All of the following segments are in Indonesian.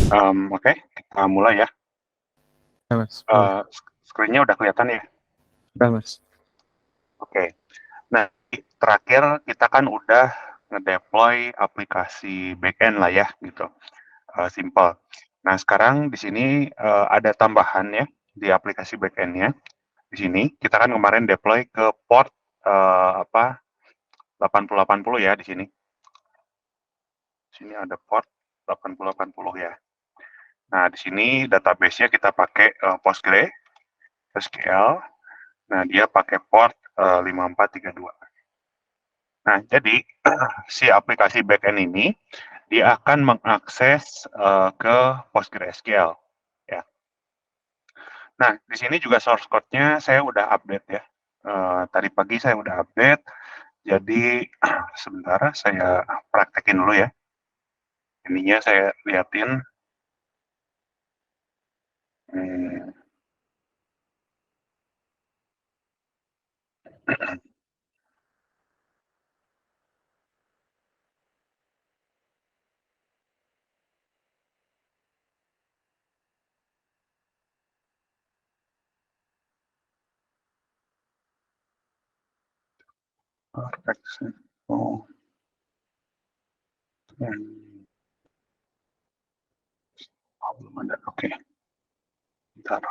Oke, kita mulai ya. Ya, Mas, boleh. Screen-nya udah kelihatan ya? Udah, Mas. Oke. Nah, terakhir kita kan udah ngedeploy aplikasi backend lah ya, gitu. Simple. Nah, sekarang di sini ada tambahan ya di aplikasi backend-nya. Di sini kita kan kemarin deploy ke port 8080 ya di sini. Di sini ada port 8080 ya. Nah, di sini database-nya kita pakai PostgreSQL. Nah, dia pakai port 5432. Nah, jadi si aplikasi backend ini dia akan mengakses ke PostgreSQL ya. Nah, di sini juga source code-nya saya udah update ya. Tadi pagi saya udah update. Jadi sebentar saya praktekin dulu ya. Ininya saya liatin. Hmm, oh, hmm, oh, belum ada. Oke, bentar.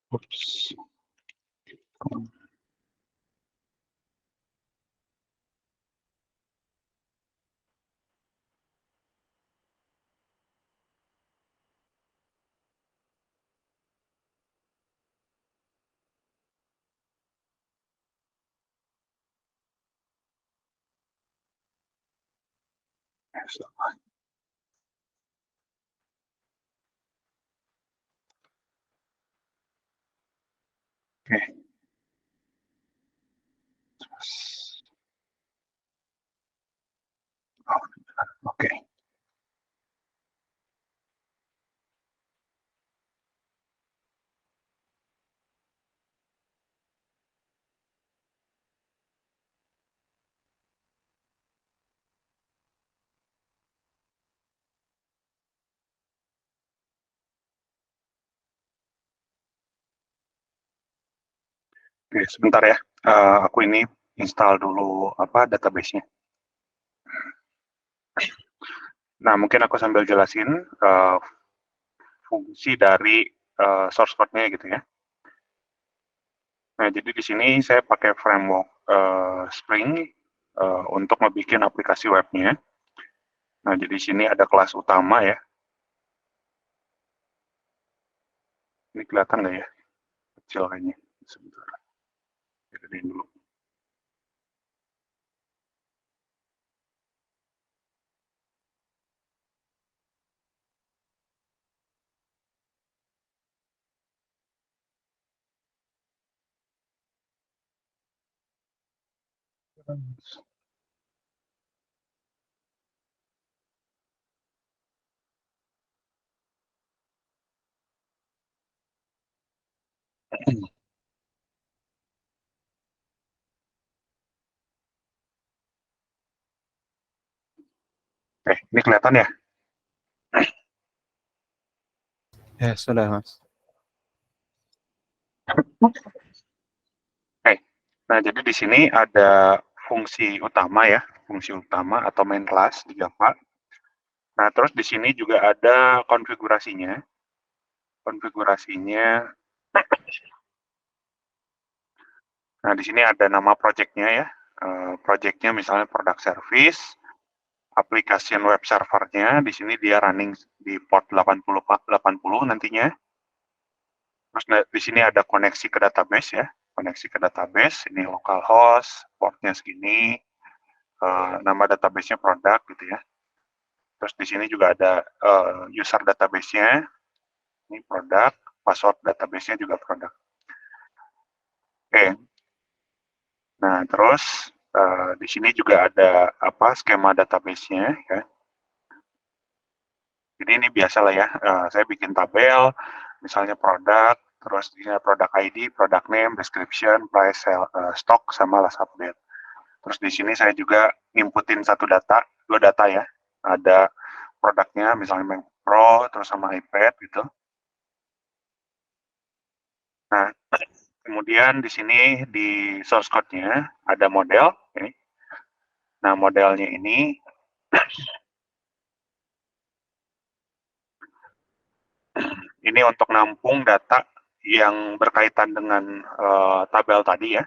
Ups. Oke, oh, oke. Oke, sebentar ya. Aku ini install dulu database-nya. Nah, mungkin aku sambil jelasin fungsi dari source code-nya gitu ya. Nah, jadi di sini saya pakai framework Spring untuk ngebikin aplikasi webnya. Nah, jadi di sini ada kelas utama ya. Ini kelihatan nggak ya? Kecil kayaknya. Sebentar, gedein dulu. Ini kelihatan ya? Ya, sudah, Mas. Oke. Nah, jadi di sini ada fungsi utama ya, fungsi utama atau main class di Java. Nah, terus di sini juga ada konfigurasinya. Konfigurasinya. Nah, di sini ada nama projectnya ya. Projectnya misalnya product service, application web servernya. Di sini dia running di port 8080 nantinya. Terus di sini ada koneksi ke database ya. Koneksi ke database, ini localhost, portnya segini, nama database-nya produk gitu ya. Terus di sini juga ada user database-nya, ini produk, password database-nya juga produk. Oke. Nah, terus di sini juga ada skema database-nya ya. Jadi ini biasalah ya, saya bikin tabel, misalnya produk, terus di sini produk ID, product name, description, price, stock, sama last update. Terus di sini saya juga inputin dua data ya. Ada produknya, misalnya Mac Pro, terus sama iPad gitu. Nah, kemudian di sini di source code-nya ada model. Okay. Nah, modelnya ini ini untuk nampung data yang berkaitan dengan tabel tadi ya.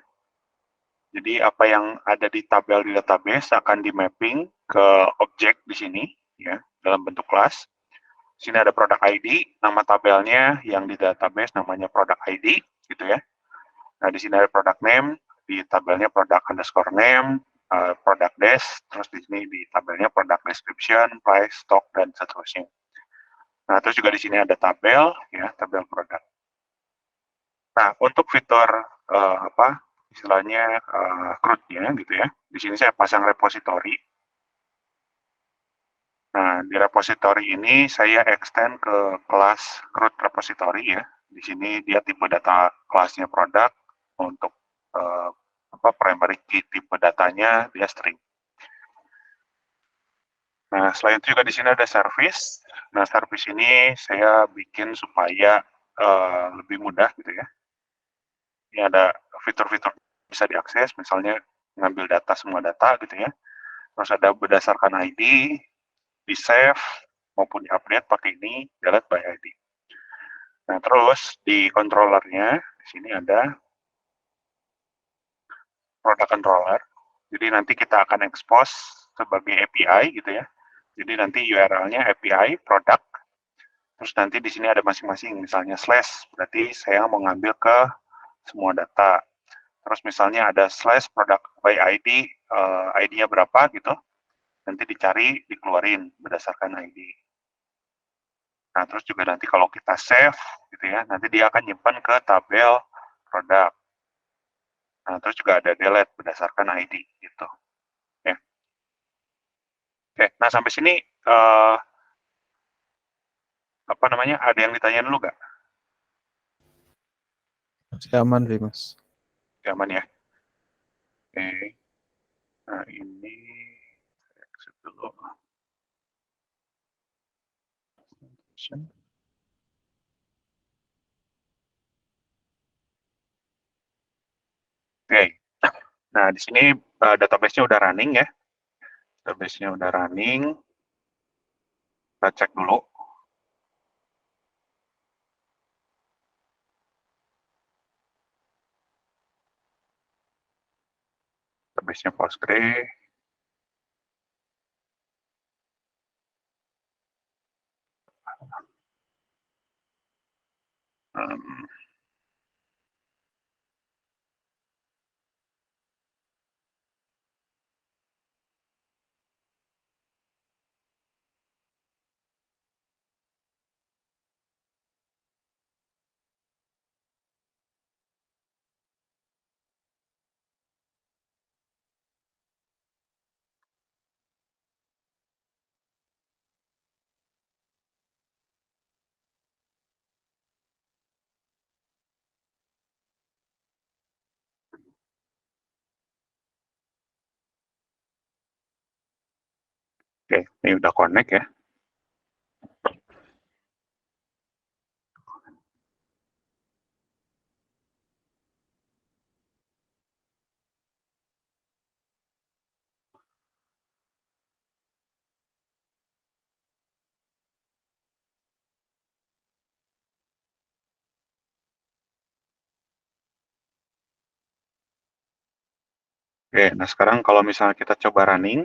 Jadi apa yang ada di tabel di database akan di mapping ke objek di sini ya dalam bentuk kelas. Di sini ada product ID, nama tabelnya yang di database namanya product ID gitu ya. Nah di sini ada product name, di tabelnya product underscore name, product desk, terus di sini di tabelnya product description, price, stock dan seterusnya. Nah terus juga di sini ada tabel ya, tabel produk. Nah untuk fitur istilahnya CRUD-nya gitu ya. Di sini saya pasang repository. Nah, di repository ini saya extend ke kelas CRUD repository ya. Di sini dia tipe data kelasnya produk, untuk primary key tipe datanya dia string. Nah, selain itu juga di sini ada service. Nah, service ini saya bikin supaya lebih mudah gitu ya. Ini ada fitur-fitur bisa diakses, misalnya ngambil data semua data gitu ya. Terus ada berdasarkan ID, di save maupun di update pakai ini delete by ID. Nah terus di controllernya di sini ada product controller. Jadi nanti kita akan expose sebagai API gitu ya. Jadi nanti URL-nya API product. Terus nanti di sini ada masing-masing, misalnya slash berarti saya mau ngambil ke semua data. Terus misalnya ada slash product by ID, ID-nya berapa gitu. Nanti dicari, dikeluarin berdasarkan ID. Nah, terus juga nanti kalau kita save gitu ya, nanti dia akan nyimpan ke tabel produk. Nah, terus juga ada delete berdasarkan ID gitu. Ya. Oke, nah sampai sini ada yang ditanya dulu nggak? Masih aman sih, Mas. Aman ya. Oke. Nah, ini saya exit dulu. Oke. Nah, di sini database-nya udah running ya. Database-nya udah running. Kita cek dulu. Database-nya Postgre. Oke, ini udah connect ya. Oke, nah sekarang kalau misalnya kita coba running,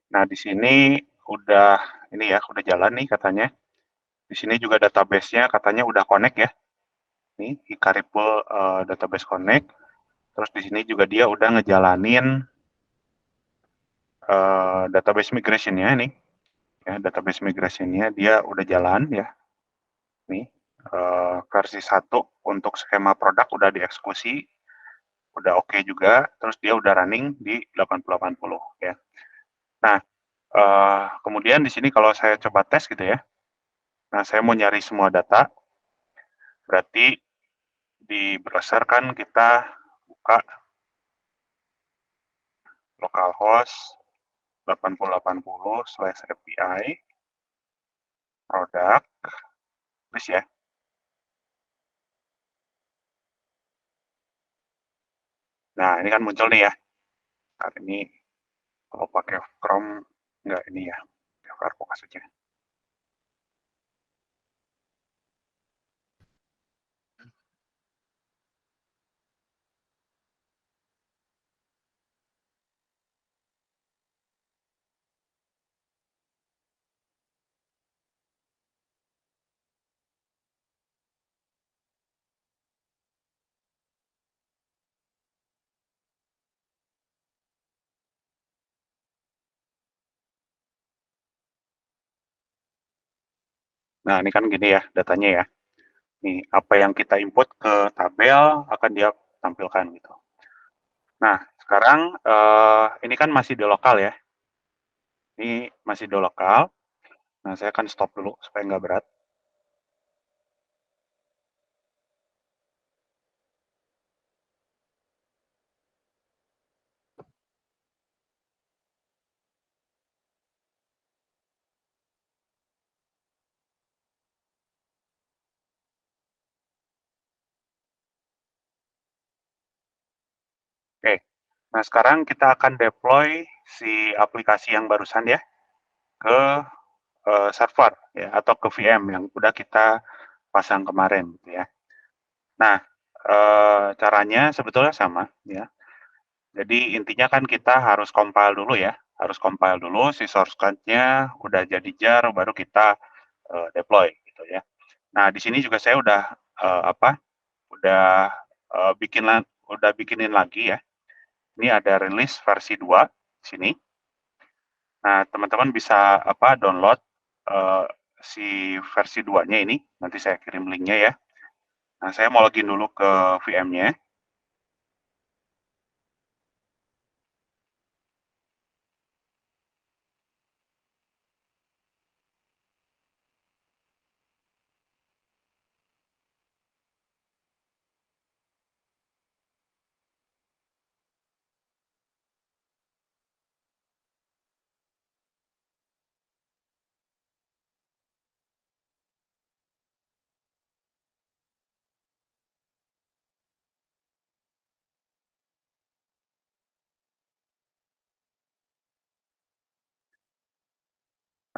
Nah, di sini udah ini ya, udah jalan nih katanya. Di sini juga database-nya katanya udah connect ya. Nih, Icaripple Database Connect. Terus di sini juga dia udah ngejalanin database migration-nya nih. Ya, database migration-nya dia udah jalan ya. Nih, versi 1 untuk skema produk udah dieksekusi, udah oke juga, terus dia udah running di 8080 ya. Nah, kemudian di sini kalau saya coba tes gitu ya, nah saya mau nyari semua data, berarti di browser kan kita buka localhost 8080/API produk, terus ya. Nah, ini kan muncul nih ya. Saat ini kalau pakai Chrome enggak ini ya, Firefox aja. Nah, ini kan gini ya datanya ya. Nih, apa yang kita input ke tabel akan dia tampilkan gitu. Nah, sekarang ini kan masih di lokal ya. Ini masih di lokal. Nah, saya akan stop dulu supaya nggak berat. Oke. Nah, sekarang kita akan deploy si aplikasi yang barusan ya ke server ya atau ke VM yang udah kita pasang kemarin gitu ya. Nah, caranya sebetulnya sama ya. Jadi intinya kan kita harus compile dulu ya, harus compile dulu si source code-nya udah jadi jar baru kita deploy gitu ya. Nah, di sini juga saya udah udah bikinin lagi ya. Ini ada rilis versi 2 sini. Nah, teman-teman bisa download si versi 2-nya ini. Nanti saya kirim linknya ya. Nah, saya mau login dulu ke VM-nya.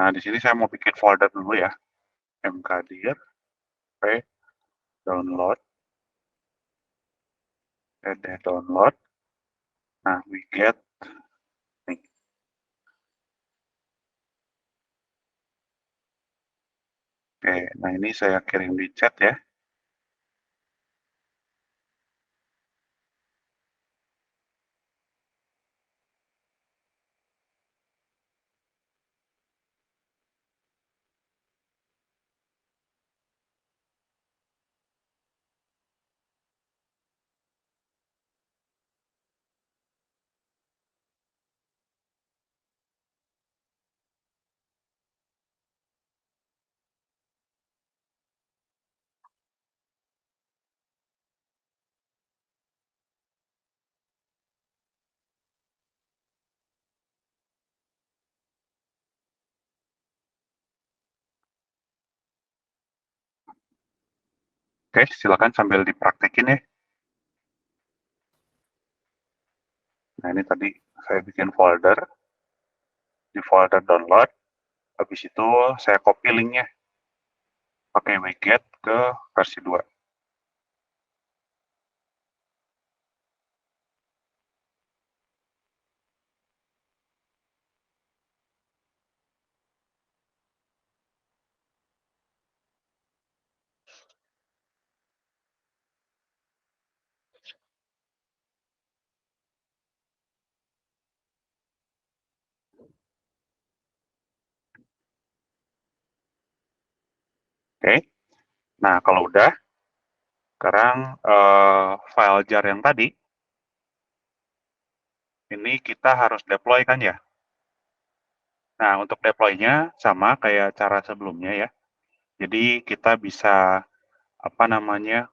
Nah, di sini saya mau bikin folder dulu ya. mkdir, download, download. Nah, widget nih. Oke, nah ini saya kirim di chat ya. Oke, silakan sambil dipraktekin ya. Nah, ini tadi saya bikin folder. Di folder download. Habis itu saya copy linknya. Pakai widget ke versi 2. Oke. Nah, kalau udah, sekarang file jar yang tadi, ini kita harus deploy kan ya. Nah, untuk deploy-nya sama kayak cara sebelumnya ya. Jadi kita bisa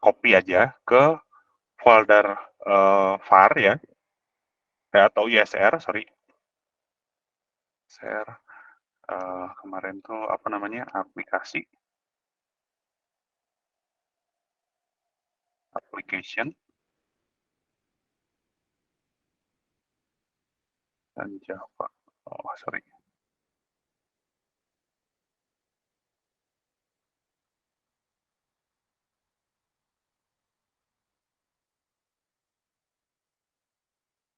copy aja ke folder var ya, atau ISR, sorry. ISR kemarin tuh aplikasi, application, dan Java. Oh, sorry.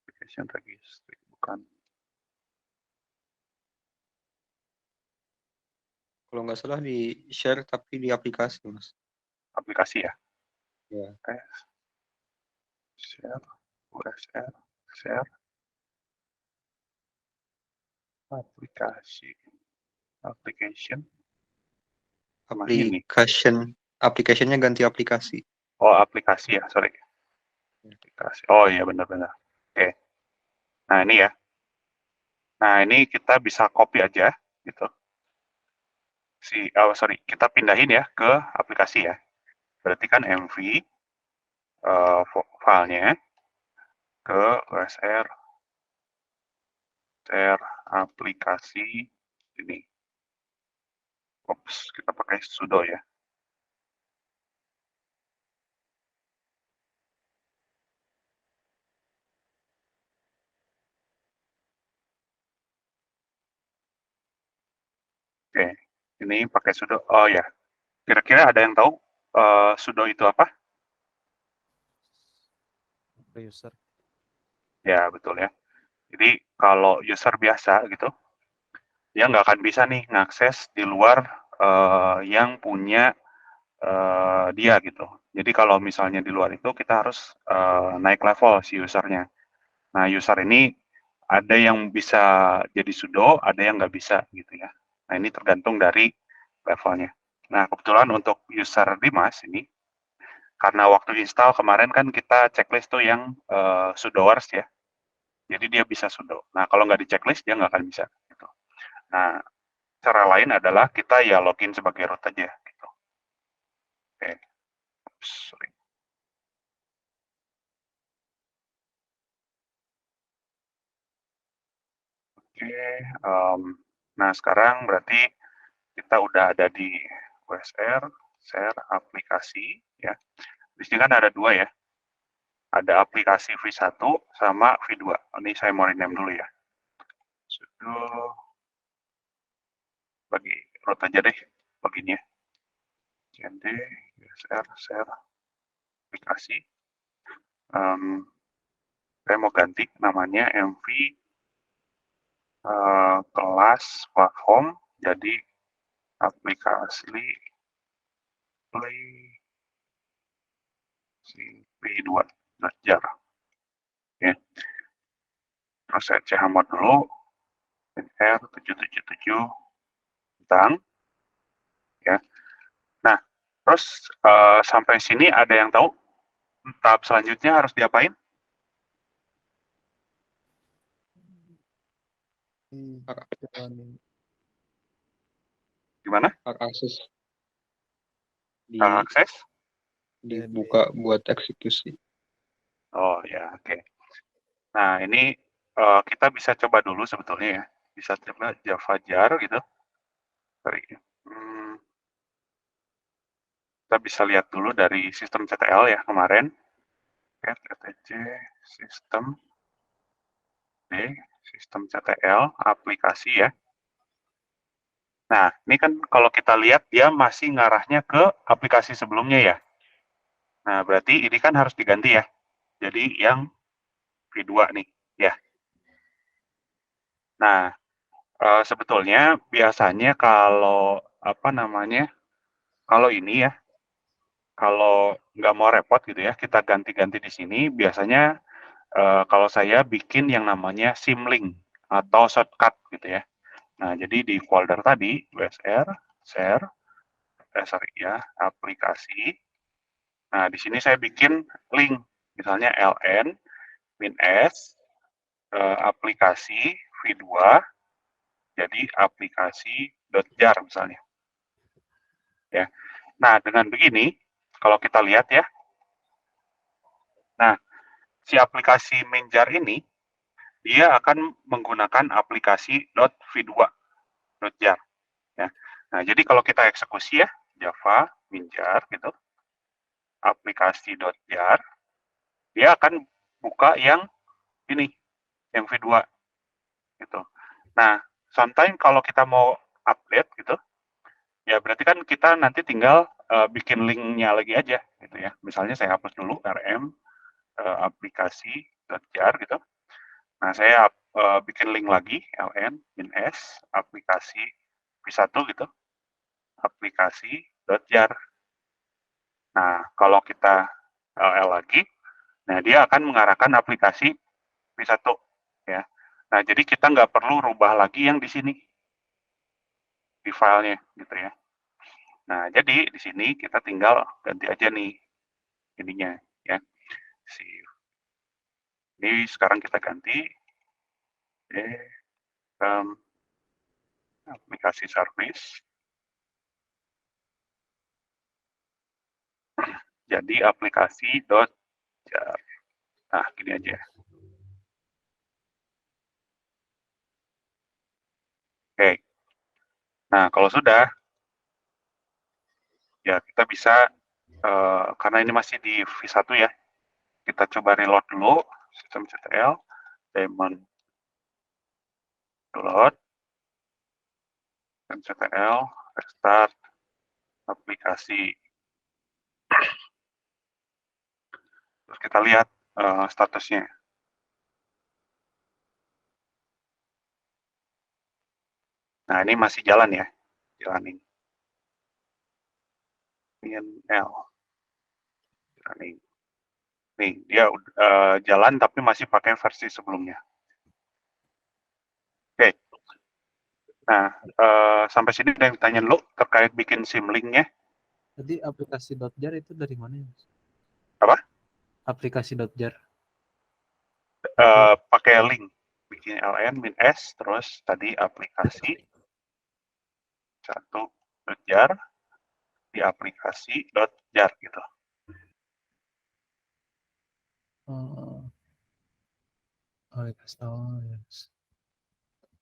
Application registry, bukan. Kalau nggak salah di share tapi di aplikasi, Mas. Aplikasi ya? Ya. Share, USR, share, aplikasi, application, sama ini. Application-nya ganti aplikasi. Oh, aplikasi ya, sorry. Aplikasi. Oh iya, benar-benar. Oke. Nah, ini ya. Nah, ini kita bisa copy aja, gitu. Kita pindahin ya ke aplikasi ya. Berarti kan MV filenya ke USR, share aplikasi ini. Oops, kita pakai sudo ya. Oke, ini pakai sudo. Oh ya, kira-kira ada yang tahu sudo itu apa? User. Ya, betul ya. Jadi kalau user biasa gitu, dia nggak akan bisa nih ngakses di luar yang punya dia gitu. Jadi kalau misalnya di luar itu kita harus naik level si usernya. Nah, user ini ada yang bisa jadi sudo, ada yang nggak bisa gitu ya. Nah, ini tergantung dari levelnya. Nah, kebetulan untuk user Dimas ini, karena waktu install kemarin kan kita checklist tuh yang sudoers ya. Jadi dia bisa sudo. Nah, kalau nggak di checklist, dia nggak akan bisa. Gitu. Nah, cara lain adalah kita ya login sebagai root aja. Gitu. Oke. Sorry. Oke. Nah, sekarang berarti kita udah ada di USR, share aplikasi. Ya. Di sini kan ada dua ya. Ada aplikasi V1 sama V2. Ini saya mau rename dulu ya. Sudo bagi root aja deh loginnya. cd usr share aplikasi. Saya mau ganti namanya mv kelas platform jadi aplikasi play P2 jar ya. Terus saya chmod dulu R777 tentang ya. Nah, terus sampai sini ada yang tahu tahap selanjutnya harus diapain? Gimana? Hak akses Akses? dibuka buat eksekusi. Oh ya, oke. Nah, ini kita bisa coba dulu sebetulnya ya. Bisa coba Java jar gitu. Sorry. Kita bisa lihat dulu dari sistem CTL ya kemarin. etc sistem sistem CTL aplikasi ya. Nah, ini kan kalau kita lihat dia masih ngarahnya ke aplikasi sebelumnya ya. Nah, berarti ini kan harus diganti ya. Jadi yang V2 nih ya. Nah, sebetulnya biasanya kalau kalau ini ya, kalau nggak mau repot gitu ya, kita ganti-ganti di sini. Biasanya kalau saya bikin yang namanya symlink atau shortcut gitu ya. Nah, jadi di folder tadi, USR, share, aplikasi. Nah, di sini saya bikin link, misalnya ln -s aplikasi v2 jadi aplikasi.jar misalnya. Ya. Nah, dengan begini, kalau kita lihat ya, nah, si aplikasi Menjar ini, dia akan menggunakan aplikasi .v2.jar. Ya. Nah, jadi kalau kita eksekusi ya, Java Menjar gitu, aplikasi.jar, dia akan buka yang ini, yang v2 gitu. Nah, sometimes kalau kita mau update gitu, ya berarti kan kita nanti tinggal bikin linknya lagi aja gitu ya. Misalnya saya hapus dulu rm aplikasi.jar gitu. Nah, saya bikin link lagi ln -s aplikasi v1 gitu, aplikasi.jar. Nah, kalau kita ll lagi, nah dia akan mengarahkan aplikasi v1 ya. Nah, jadi kita nggak perlu rubah lagi yang di sini di filenya gitu ya. Nah, jadi di sini kita tinggal ganti aja nih ininya ya. Ini sekarang kita ganti aplikasi service. Jadi aplikasi.jar. Nah, gini aja. Oke. Nah, kalau sudah, ya kita bisa, karena ini masih di v1 ya, kita coba reload dulu, systemctl, daemon reload, systemctl, restart, aplikasi. Terus kita lihat statusnya. Nah, ini masih jalan ya, jalanin. L, jalanin. Nih, dia jalan tapi masih pakai versi sebelumnya. Oke. Nah, sampai sini ada yang tanya dulu terkait bikin symlink-nya. Jadi aplikasi.jar itu dari mana ya? Apa? Aplikasi.jar. Pakai link. Bikin ln -s, terus tadi aplikasi 1.jar di aplikasi.jar gitu. Yes.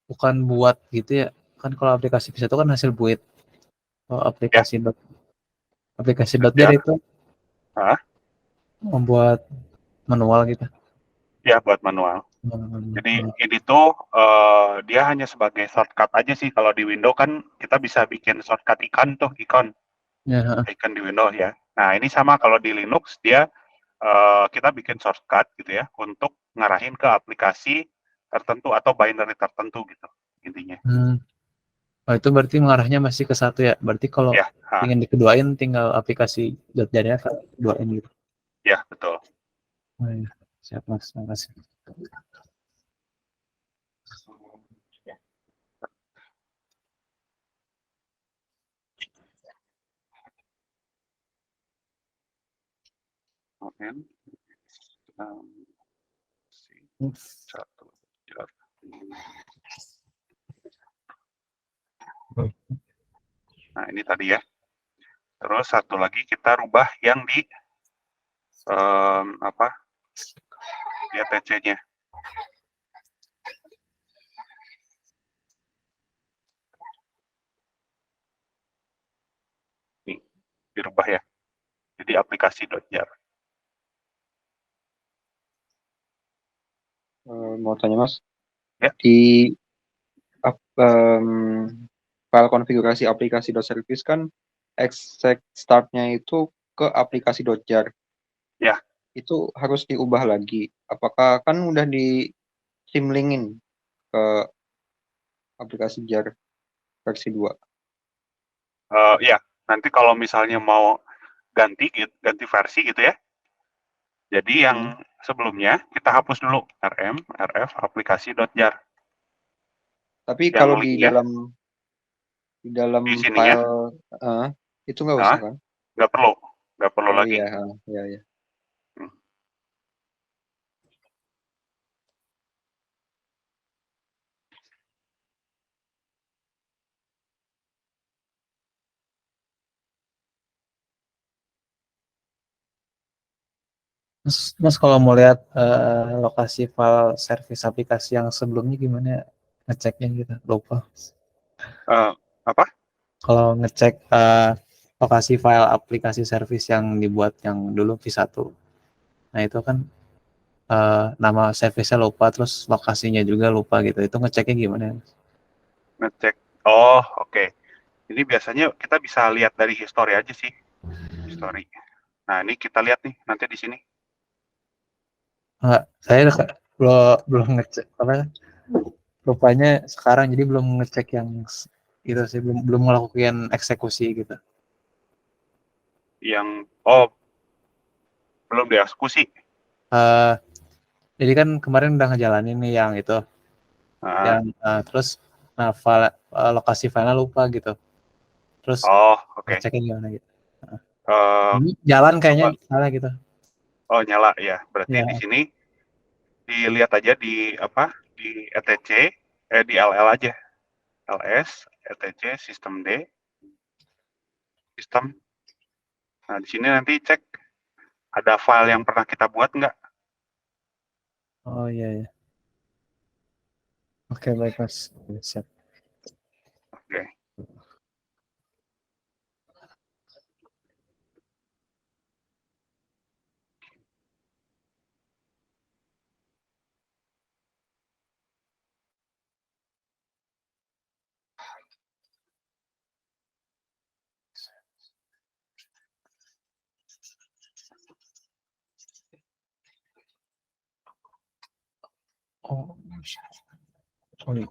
Bukan buat gitu ya. Kan kalau aplikasi bisa itu kan hasil buat. Kalau aplikasi.jar itu membuat manual gitu. Ya, buat manual. Jadi ini tuh dia hanya sebagai shortcut aja sih. Kalau di Windows kan kita bisa bikin shortcut ikon tuh, ikon di Windows ya. Nah, ini sama kalau di Linux dia kita bikin shortcut gitu ya untuk ngarahin ke aplikasi tertentu atau binary tertentu gitu intinya. Oh, itu berarti mengarahnya masih ke satu ya. Berarti kalau Ya, ingin dikeduain tinggal aplikasi.jar-nya keduain gitu. Ya, betul. Oh, ya. Siap Mas, terima kasih. Nah, ini tadi ya. Terus satu lagi kita rubah yang di di ATC-nya. Nih, dirubah ya. Jadi aplikasi.jar. Mau tanya Mas, Ya. di file konfigurasi aplikasi.service kan exec start-nya itu ke aplikasi.jar. Ya. Itu harus diubah lagi. Apakah kan udah di symlink-in ke aplikasi jar versi 2? Ya, nanti kalau misalnya mau ganti versi gitu ya. Jadi yang sebelumnya kita hapus dulu rf aplikasi.jar. Tapi yang kalau linknya, di dalam di sininya, file Itu nggak Hah? usah kan? Nggak perlu Oh lagi. iya, iya, iya. Hmm. Mas kalau mau lihat lokasi file service aplikasi yang sebelumnya gimana ya? Ngeceknya gitu, lupa. Eh, apa? Kalau ngecek lokasi file aplikasi service yang dibuat yang dulu V1. Nah itu kan nama service-nya lupa, terus lokasinya juga lupa gitu. Itu ngeceknya gimana ya? Ngecek. Oh, oke. Ini biasanya kita bisa lihat dari history aja sih. History. Nah, ini kita lihat nih nanti di sini. Saya belum ngecek apa rupanya sekarang, jadi belum ngecek yang gitu sih, belum belum melakukan eksekusi gitu. Yang oh, belum dieksekusi. Eh jadi kan kemarin udah ngejalanin nih yang itu, Nah, yang terus nah lokasi filenya lupa gitu. Terus oh, oke. ngeceknya gimana gitu. Nah, Eh, ini jalan kayaknya coba. salah gitu. Oh, nyala ya. Berarti di Ya, sini dilihat aja di apa? Di ETC, di LL aja. LS, ETC, sistem D, sistem. Nah, di sini nanti cek ada file yang pernah kita buat nggak? oh iya ya. Oke baik mas. Siap. Oke. Oh, sorry.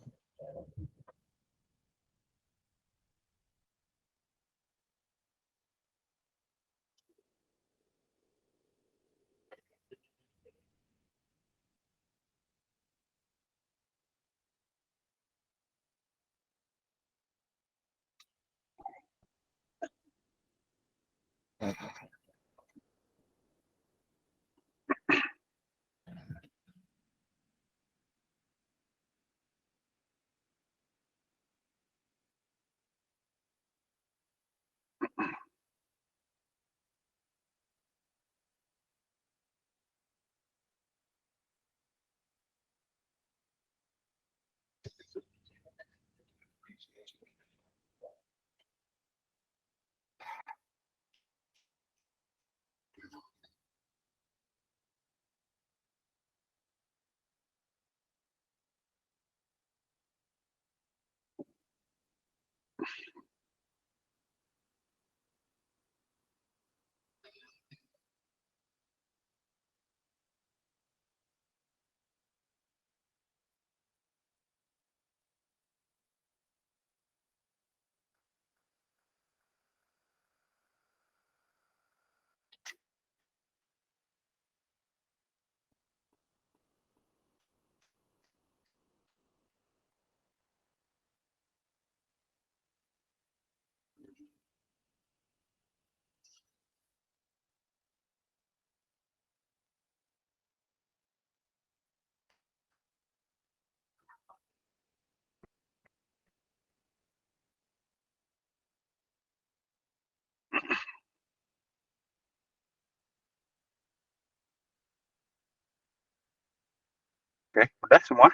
Oke, udah semua?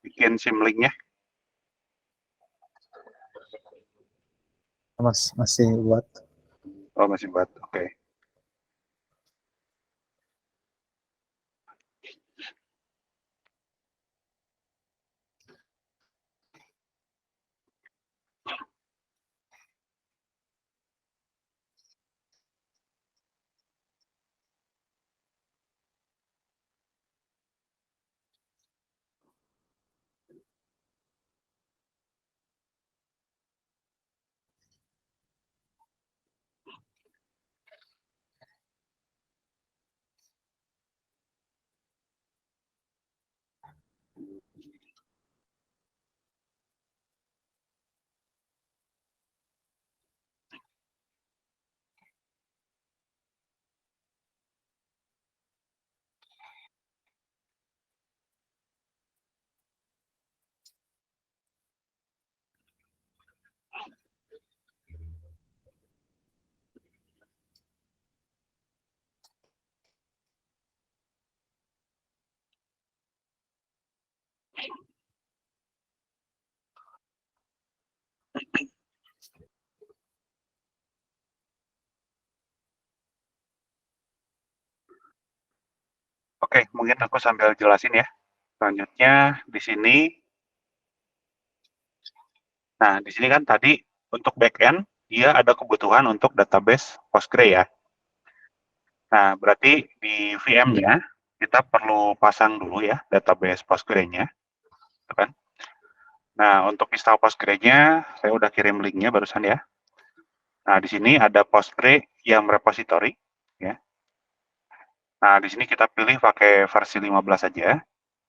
Bikin sim linknya. Mas masih buat. Oh, masih buat. Oke. Oke, mungkin aku sambil jelasin ya. Selanjutnya di sini, nah di sini kan tadi untuk backend dia ada kebutuhan untuk database Postgre ya. Nah, berarti di VM-nya kita perlu pasang dulu ya database Postgre-nya, gitu kan? Nah, untuk install Postgre-nya saya udah kirim link-nya barusan ya. Nah, di sini ada Postgre yang repository ya. Nah, di sini kita pilih pakai versi 15 aja.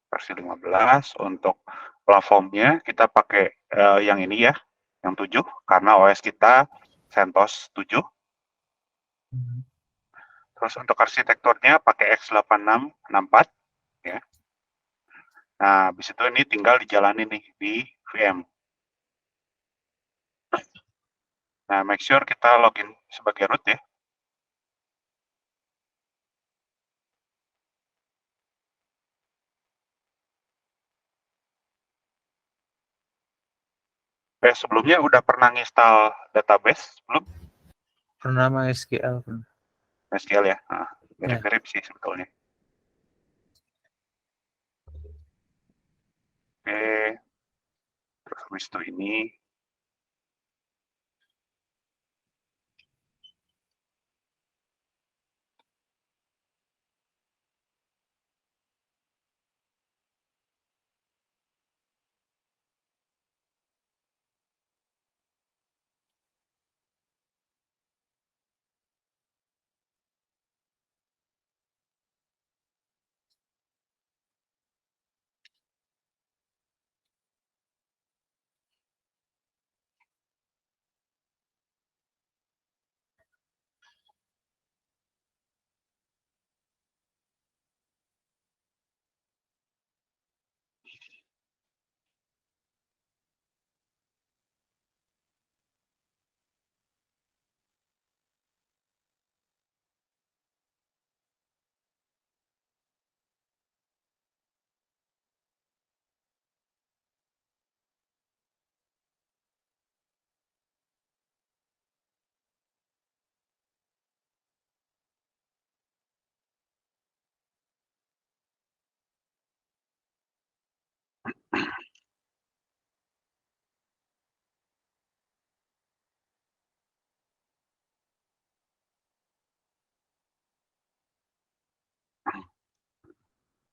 Versi 15 untuk platformnya kita pakai yang ini ya, yang 7 karena OS kita CentOS 7. Terus untuk arsitekturnya pakai x86-64 ya. Nah, habis itu ini tinggal dijalanin nih di VM. Nah, make sure kita login sebagai root ya. Sebelumnya udah pernah install database belum? Pernah MySQL. SQL ya. Nah, mirip-mirip sih sebetulnya. Oke. Terus habis itu ini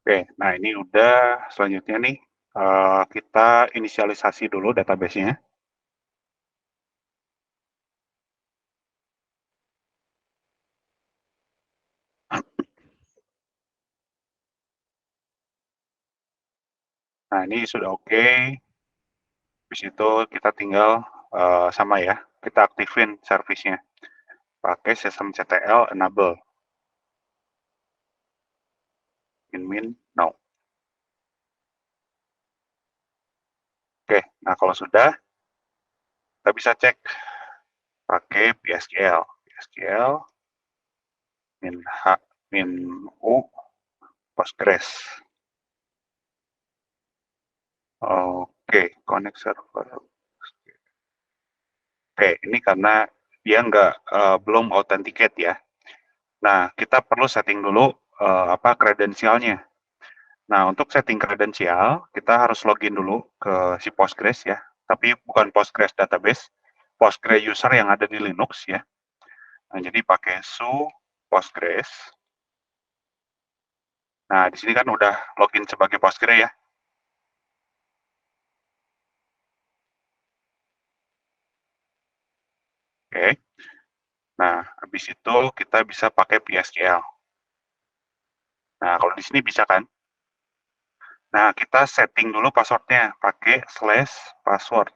oke, nah ini udah selanjutnya nih kita inisialisasi dulu database-nya. Nah, ini sudah oke. Habis itu kita tinggal sama ya, kita aktifin service-nya. Pakai systemctl enable. Min no. Oke, nah kalau sudah, kita bisa cek pakai PSQL. PSQL min u Postgres. Oke, connect server. Oke, ini karena dia belum authenticate ya. Nah, kita perlu setting dulu kredensialnya. Nah, untuk setting kredensial, kita harus login dulu ke si Postgres ya. Tapi bukan Postgres database, Postgres user yang ada di Linux ya. Nah, jadi pakai su Postgres. Nah, di sini kan udah login sebagai Postgres ya. Oke. Nah, habis itu kita bisa pakai PSQL. Nah, kalau di sini bisa kan? Nah, kita setting dulu passwordnya pakai /password.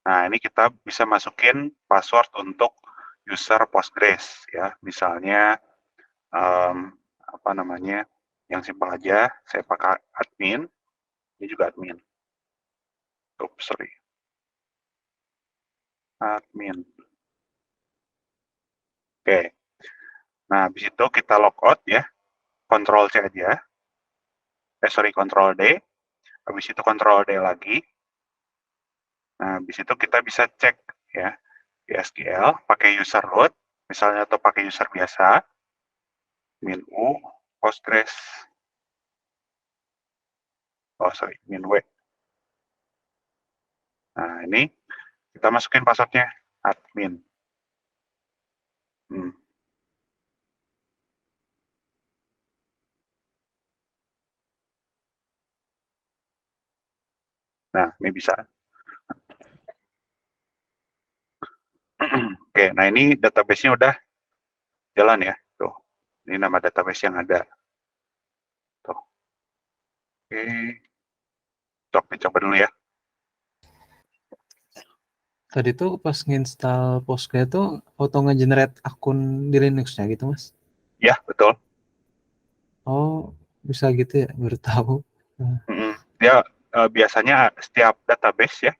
Nah, ini kita bisa masukin password untuk user Postgres ya. Misalnya apa namanya? Yang simpel aja, saya pakai admin. Ini juga admin. Oops, sorry. Admin. Oke. Nah, habis itu kita logout ya. Ctrl C aja. Ctrl D. Habis itu Ctrl D lagi. Nah, habis itu kita bisa cek ya PSQL pakai user root. misalnya atau pakai user biasa, min U, Postgres, min W. Nah, ini kita masukin passwordnya, admin. Nah, ini bisa. Oke, nah ini database-nya udah jalan ya. Tuh, ini nama database yang ada. Tuh. Oke, dicoba dulu ya. Tadi tuh pas nginstal Postgre tuh auto nge-generate akun di Linux-nya gitu, Mas? Ya, betul. Oh, bisa gitu ya? Baru tahu. Dia biasanya setiap database ya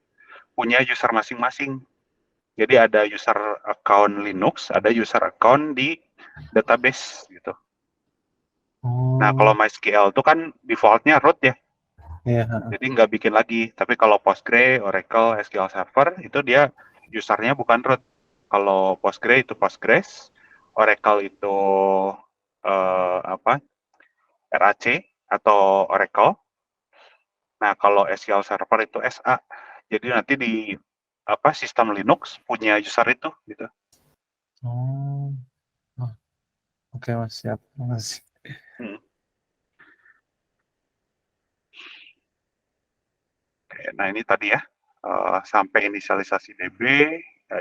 punya user masing-masing. Jadi ada user account Linux, ada user account di database gitu. Nah, kalau MySQL itu kan default-nya root ya. Iya. Jadi nggak bikin lagi. Tapi kalau Postgre, Oracle, SQL Server itu dia usernya bukan root. Kalau Postgre itu Postgres, Oracle itu RAC atau Oracle. Nah, kalau SQL Server itu SA. Jadi nanti di sistem Linux punya user itu gitu. Oke, Mas, siap. Makasih. Nah, ini tadi ya, sampai inisialisasi DB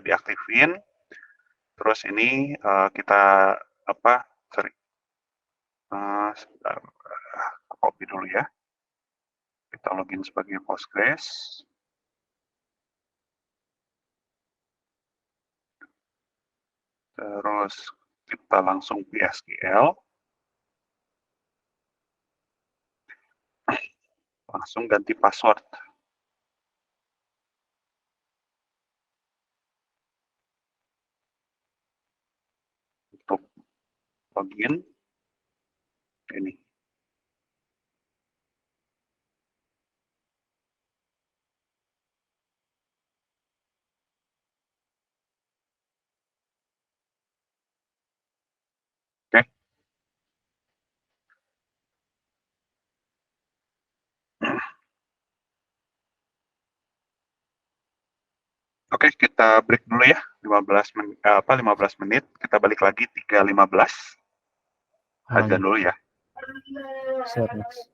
diaktifin. Terus ini kita sebentar, copy dulu ya. Kita login sebagai Postgres. Terus kita langsung PSQL. Langsung ganti password. Untuk login, ini. Oke. Oke, kita break dulu ya, 15 menit. Kita balik lagi 3.15. Azan dulu ya. Siap, Mas.